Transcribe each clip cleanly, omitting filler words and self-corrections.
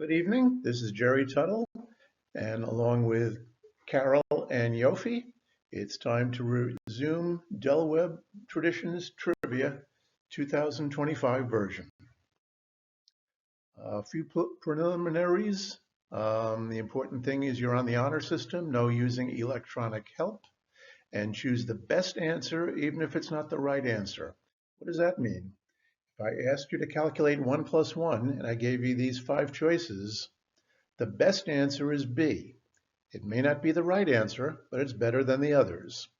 Good evening. This is Jerry Tuttle, and along with Carol and Yofi, it's time to resume Del Webb Traditions Trivia 2025 version. A few preliminaries. The important thing is you're on the honor system, no using electronic help, and choose the best answer even if it's not the right answer. What does that mean? If I asked you to calculate 1 plus 1 and I gave you these 5 choices, the best answer is B. It may not be the right answer, but it's better than the others.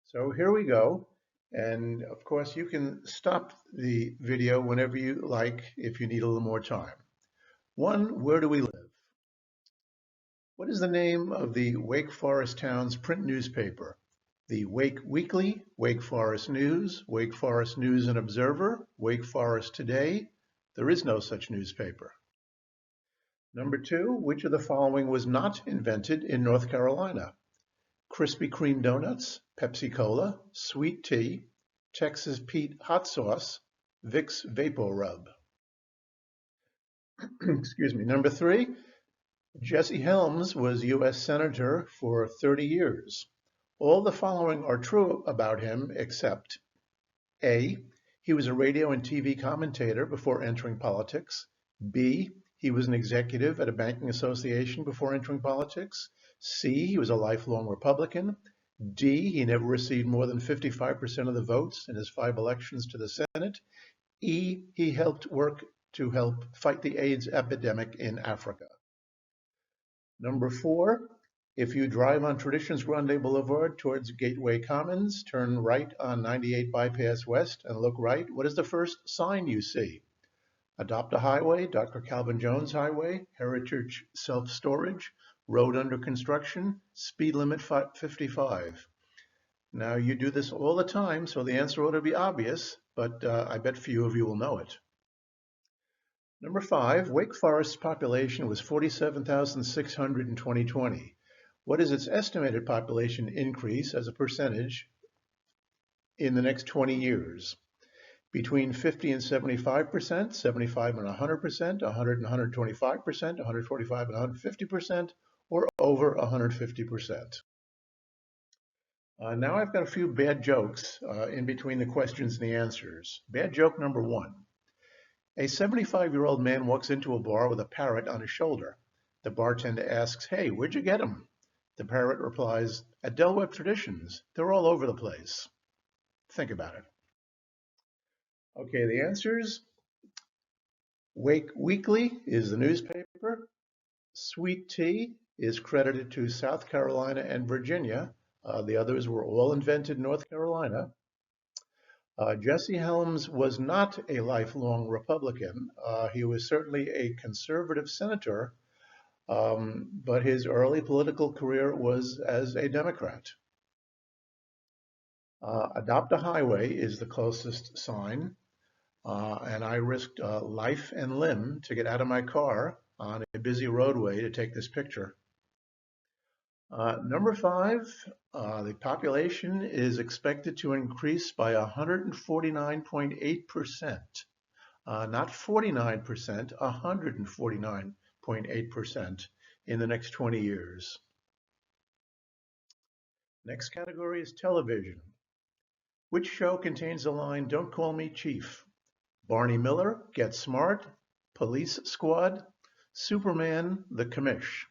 So here we go. And of course, you can stop the video whenever you like if you need a little more time. 1, where do we live? What is the name of the Wake Forest town's print newspaper? The Wake Weekly, Wake Forest News, Wake Forest News and Observer, Wake Forest Today. There is no such newspaper. Number 2, which of the following was not invented in North Carolina? Krispy Kreme donuts, Pepsi Cola, sweet tea, Texas Pete hot sauce, Vicks Vapor Rub. Excuse me. Number 3, Jesse Helms was U.S. Senator for 30 years. All the following are true about him except A, he was a radio and TV commentator before entering politics. B, he was an executive at a banking association before entering politics. C, he was a lifelong Republican. D, he never received more than 55% of the votes in his 5 elections to the Senate. E, he helped fight the AIDS epidemic in Africa. Number 4, if you drive on Traditions Grande Boulevard towards Gateway Commons, turn right on 98 Bypass West and look right. What is the first sign you see? Adopt a Highway, Dr. Calvin Jones Highway, Heritage Self-Storage, Road Under Construction, Speed Limit 55. Now you do this all the time, so the answer ought to be obvious, but I bet few of you will know it. Number 5, Wake Forest's population was 47,600 in 2020. What is its estimated population increase as a percentage in the next 20 years? Between 50 and 75%, 75 and 100%, 100 and 125%, 145 and 150%, or over 150%. Now I've got a few bad jokes in between the questions and the answers. Bad joke number 1. A 75-year-old man walks into a bar with a parrot on his shoulder. The bartender asks, "Hey, where'd you get him?" The parrot replies, "At Del Webb Traditions. They're all over the place." Think about it. Okay, the answers. Wake Weekly is the newspaper. Sweet Tea is credited to South Carolina and Virginia. The others were all invented in North Carolina. Jesse Helms was not a lifelong Republican. He was certainly a conservative senator, but his early political career was as a Democrat. Adopt a Highway is the closest sign, and I risked life and limb to get out of my car on a busy roadway to take this picture. Number 5, the population is expected to increase by 149.8%, not 49%, 149.8% in the next 20 years. Next category is television. Which show contains the line, "Don't call me Chief"? Barney Miller, Get Smart, Police Squad, Superman, The Commish.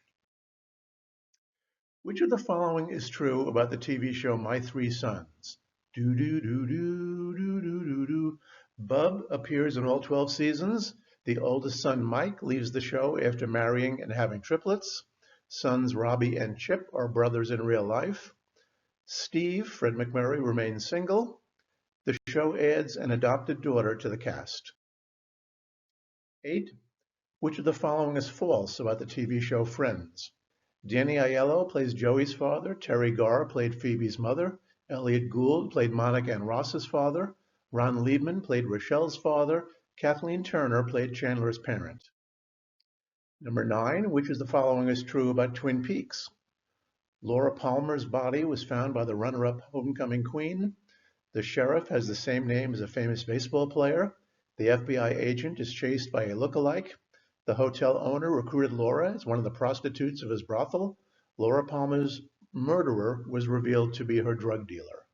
Which of the following is true about the TV show My Three Sons? Do do do do do do do do. Bub appears in all 12 seasons. The oldest son, Mike, leaves the show after marrying and having triplets. Sons Robbie and Chip are brothers in real life. Steve, Fred McMurray, remains single. The show adds an adopted daughter to the cast. 8. Which of the following is false about the TV show Friends? Danny Aiello plays Joey's father. Terry Garr played Phoebe's mother. Elliot Gould played Monica and Ross's father. Ron Liebman played Rochelle's father. Kathleen Turner played Chandler's parent. Number 9, which of the following is true about Twin Peaks? Laura Palmer's body was found by the runner-up Homecoming Queen. The sheriff has the same name as a famous baseball player. The FBI agent is chased by a look-alike. The hotel owner recruited Laura as one of the prostitutes of his brothel. Laura Palmer's murderer was revealed to be her drug dealer.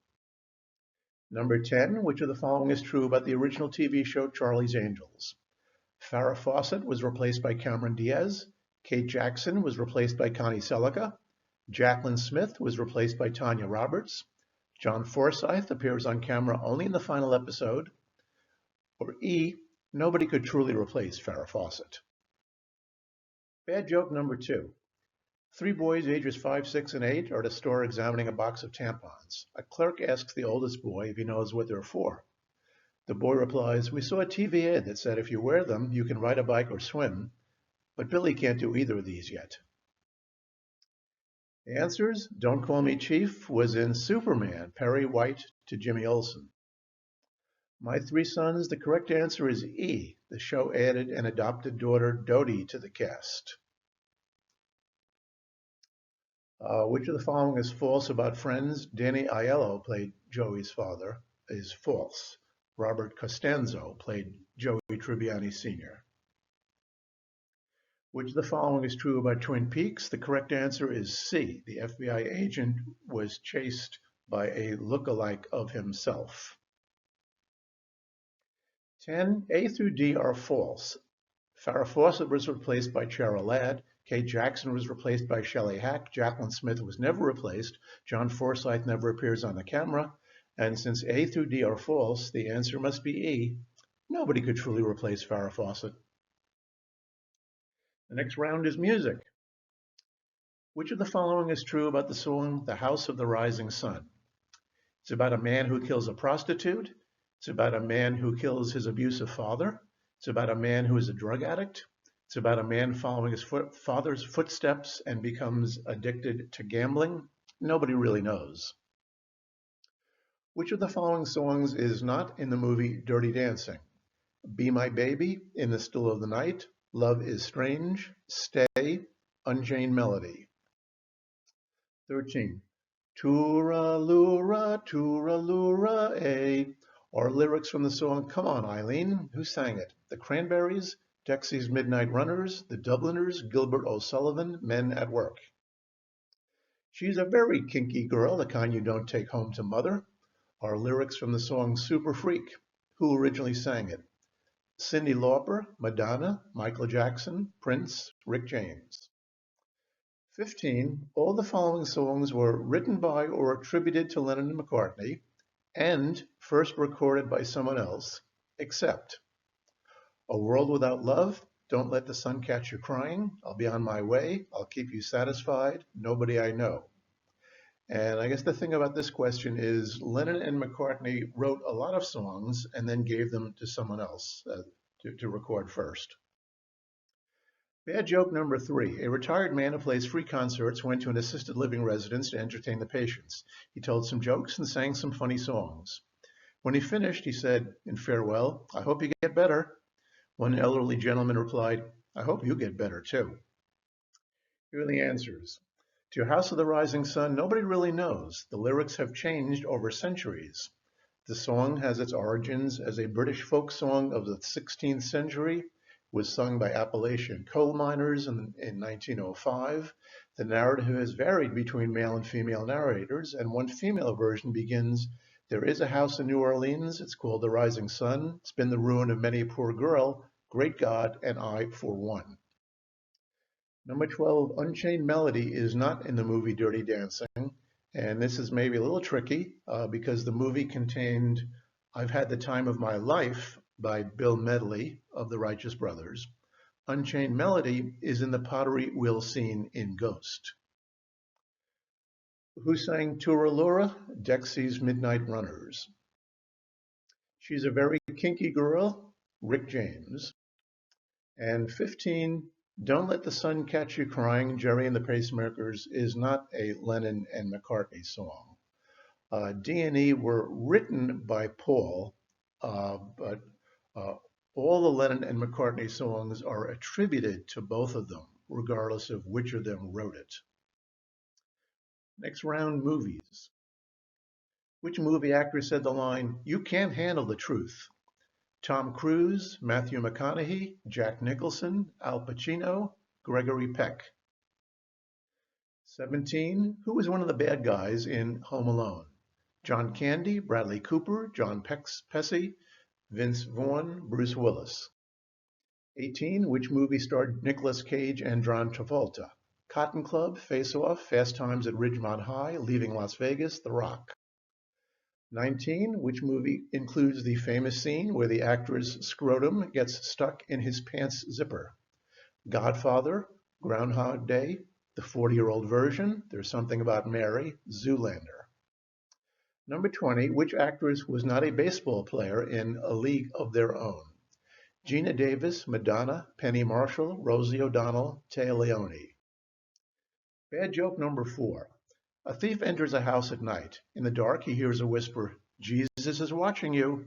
Number 10, which of the following is true about the original TV show Charlie's Angels? Farrah Fawcett was replaced by Cameron Diaz. Kate Jackson was replaced by Connie Selica. Jaclyn Smith was replaced by Tanya Roberts. John Forsythe appears on camera only in the final episode. Or E, nobody could truly replace Farrah Fawcett. Bad joke number 2. Three boys ages 5, 6, and 8 are at a store examining a box of tampons. A clerk asks the oldest boy if he knows what they're for. The boy replies, "We saw a TV ad that said if you wear them, you can ride a bike or swim, but Billy can't do either of these yet." The answers: Don't Call Me Chief was in Superman, Perry White to Jimmy Olsen. My Three Sons, the correct answer is E. The show added an adopted daughter, Dodie, to the cast. Which of the following is false about Friends? Danny Aiello played Joey's father, is false. Robert Costanzo played Joey Tribbiani Sr. Which of the following is true about Twin Peaks? The correct answer is C. The FBI agent was chased by a look-alike of himself. 10, A through D are false. Farrah Fawcett was replaced by Cheryl Ladd. Kate Jackson was replaced by Shelley Hack. Jaclyn Smith was never replaced. John Forsythe never appears on the camera. And since A through D are false, the answer must be E. Nobody could truly replace Farrah Fawcett. The next round is music. Which of the following is true about the song The House of the Rising Sun? It's about a man who kills a prostitute. It's about a man who kills his abusive father. It's about a man who is a drug addict. It's about a man following his father's footsteps and becomes addicted to gambling. Nobody really knows. Which of the following songs is not in the movie Dirty Dancing? Be My Baby, In the Still of the Night, Love is Strange, Stay, Unchained Melody. 13. Tooralura, tooralura, eh? Are lyrics from the song Come On, Eileen. Who sang it? The Cranberries, Dexy's Midnight Runners, the Dubliners, Gilbert O'Sullivan, Men at Work. She's a very kinky girl, the kind you don't take home to mother. Are lyrics from the song Super Freak. Who originally sang it? Cyndi Lauper, Madonna, Michael Jackson, Prince, Rick James. 15. All the following songs were written by or attributed to Lennon and McCartney and first recorded by someone else, except A World Without Love, Don't Let the Sun Catch You Crying, I'll Be on My Way, I'll Keep You Satisfied, Nobody I Know. And I guess the thing about this question is Lennon and McCartney wrote a lot of songs and then gave them to someone else to record first. Bad joke number 3. A retired man who plays free concerts went to an assisted living residence to entertain the patients. He told some jokes and sang some funny songs. When he finished, he said in farewell, "I hope you get better." One elderly gentleman replied, "I hope you get better too." Here are the answers. To House of the Rising Sun, nobody really knows. The lyrics have changed over centuries. The song has its origins as a British folk song of the 16th century, was sung by Appalachian coal miners in 1905. The narrative has varied between male and female narrators, and one female version begins, "There is a house in New Orleans, it's called the Rising Sun. It's been the ruin of many a poor girl, great God, and I for one." Number 12, Unchained Melody is not in the movie Dirty Dancing. And this is maybe a little tricky because the movie contained I've Had the Time of My Life by Bill Medley of the Righteous Brothers. Unchained Melody is in the pottery wheel scene in Ghost. Who sang Tooralura? Dexy's Midnight Runners. She's a Very Kinky Girl, Rick James. And 15, Don't Let the Sun Catch You Crying, Gerry and the Pacemakers is not a Lennon and McCartney song. D&E were written by Paul, but all the Lennon and McCartney songs are attributed to both of them, regardless of which of them wrote it. Next round, movies. Which movie actor said the line, "You can't handle the truth"? Tom Cruise, Matthew McConaughey, Jack Nicholson, Al Pacino, Gregory Peck. 17. Who was one of the bad guys in Home Alone? John Candy, Bradley Cooper, John Pesci, Vince Vaughn, Bruce Willis. 18. Which movie starred Nicolas Cage and John Travolta? Cotton Club, Face Off, Fast Times at Ridgemont High, Leaving Las Vegas, The Rock. 19. Which movie includes the famous scene where the actor's scrotum gets stuck in his pants zipper? Godfather, Groundhog Day, The 40-Year-Old Version, There's Something About Mary, Zoolander. Number 20. Which actress was not a baseball player in A League of Their Own? Gina Davis, Madonna, Penny Marshall, Rosie O'Donnell, Téa Leoni. Bad joke number 4. A thief enters a house at night. In the dark, he hears a whisper, "Jesus is watching you."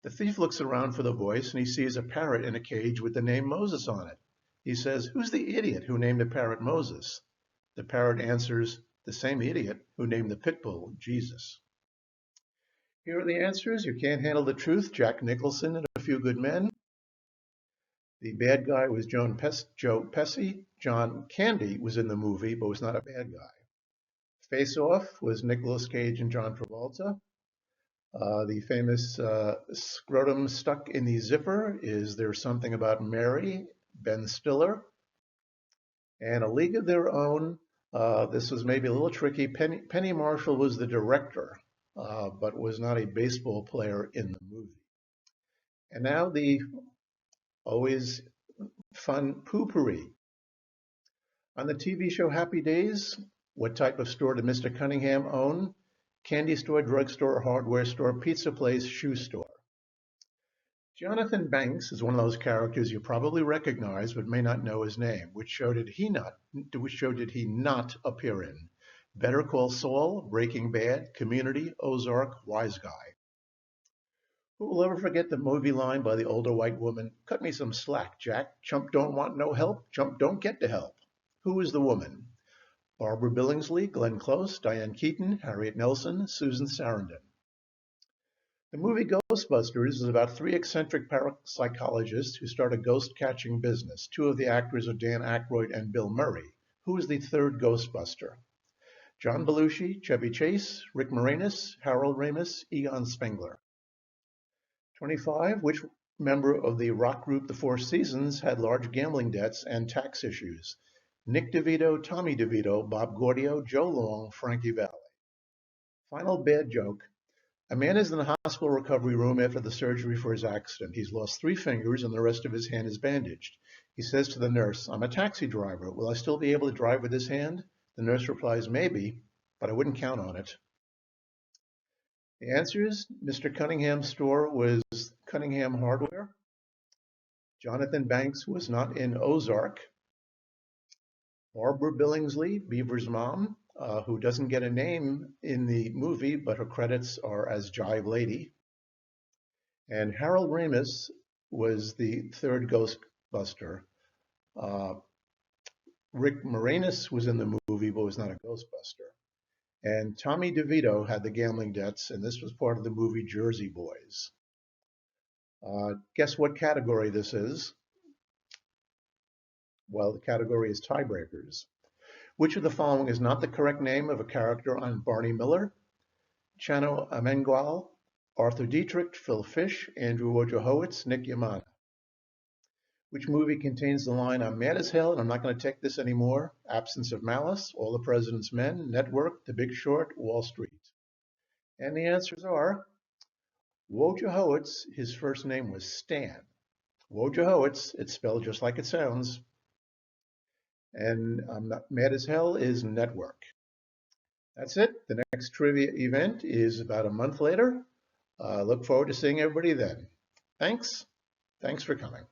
The thief looks around for the voice and he sees a parrot in a cage with the name Moses on it. He says, "Who's the idiot who named the parrot Moses?" The parrot answers, "The same idiot who named the pit bull Jesus." Here are the answers. You Can't Handle the Truth, Jack Nicholson and A Few Good Men. The bad guy was Joe Pesci. John Candy was in the movie, but was not a bad guy. Face Off was Nicolas Cage and John Travolta. The famous scrotum stuck in the zipper is There's Something About Mary, Ben Stiller. And A League of Their Own, this was maybe a little tricky. Penny Marshall was the director, but was not a baseball player in the movie. And now the always fun poopery. On the TV show Happy Days, what type of store did Mr. Cunningham own? Candy store, drugstore, hardware store, pizza place, shoe store. Jonathan Banks is one of those characters you probably recognize but may not know his name. Which show did he not appear in? Better Call Saul, Breaking Bad, Community, Ozark, Wise Guy. Who will ever forget the movie line by the older white woman, "Cut me some slack, Jack. Chump don't want no help. Chump don't get the help." Who is the woman? Barbara Billingsley, Glenn Close, Diane Keaton, Harriet Nelson, Susan Sarandon. The movie Ghostbusters is about 3 eccentric parapsychologists who start a ghost-catching business. 2 of the actors are Dan Aykroyd and Bill Murray. Who is the third Ghostbuster? John Belushi, Chevy Chase, Rick Moranis, Harold Ramis, Egon Spengler. 25. Which member of the rock group The Four Seasons had large gambling debts and tax issues? Nick DeVito, Tommy DeVito, Bob Gaudio, Joe Long, Frankie Valli. Final bad joke. A man is in the hospital recovery room after the surgery for his accident. He's lost 3 fingers and the rest of his hand is bandaged. He says to the nurse, "I'm a taxi driver. Will I still be able to drive with this hand?" The nurse replies, "Maybe, but I wouldn't count on it." The answers: Mr. Cunningham's store was Cunningham Hardware. Jonathan Banks was not in Ozark. Barbara Billingsley, Beaver's mom, who doesn't get a name in the movie, but her credits are as Jive Lady. And Harold Ramis was the third Ghostbuster. Rick Moranis was in the movie, but was not a Ghostbuster. And Tommy DeVito had the gambling debts, and this was part of the movie Jersey Boys. Guess what category this is? Well, the category is tiebreakers. Which of the following is not the correct name of a character on Barney Miller? Chano Amengual, Arthur Dietrich, Phil Fish, Andrew Wojciechowicz, Nick Yamada. Which movie contains the line, "I'm mad as hell and I'm not going to take this anymore"? Absence of Malice, All the President's Men, Network, The Big Short, Wall Street. And the answers are Wojciechowicz, his first name was Stan. Wojciechowicz, it's spelled just like it sounds. And I'm not mad as hell is Network. That's it. The next trivia event is about a month later. Look forward to seeing everybody then. Thanks for coming.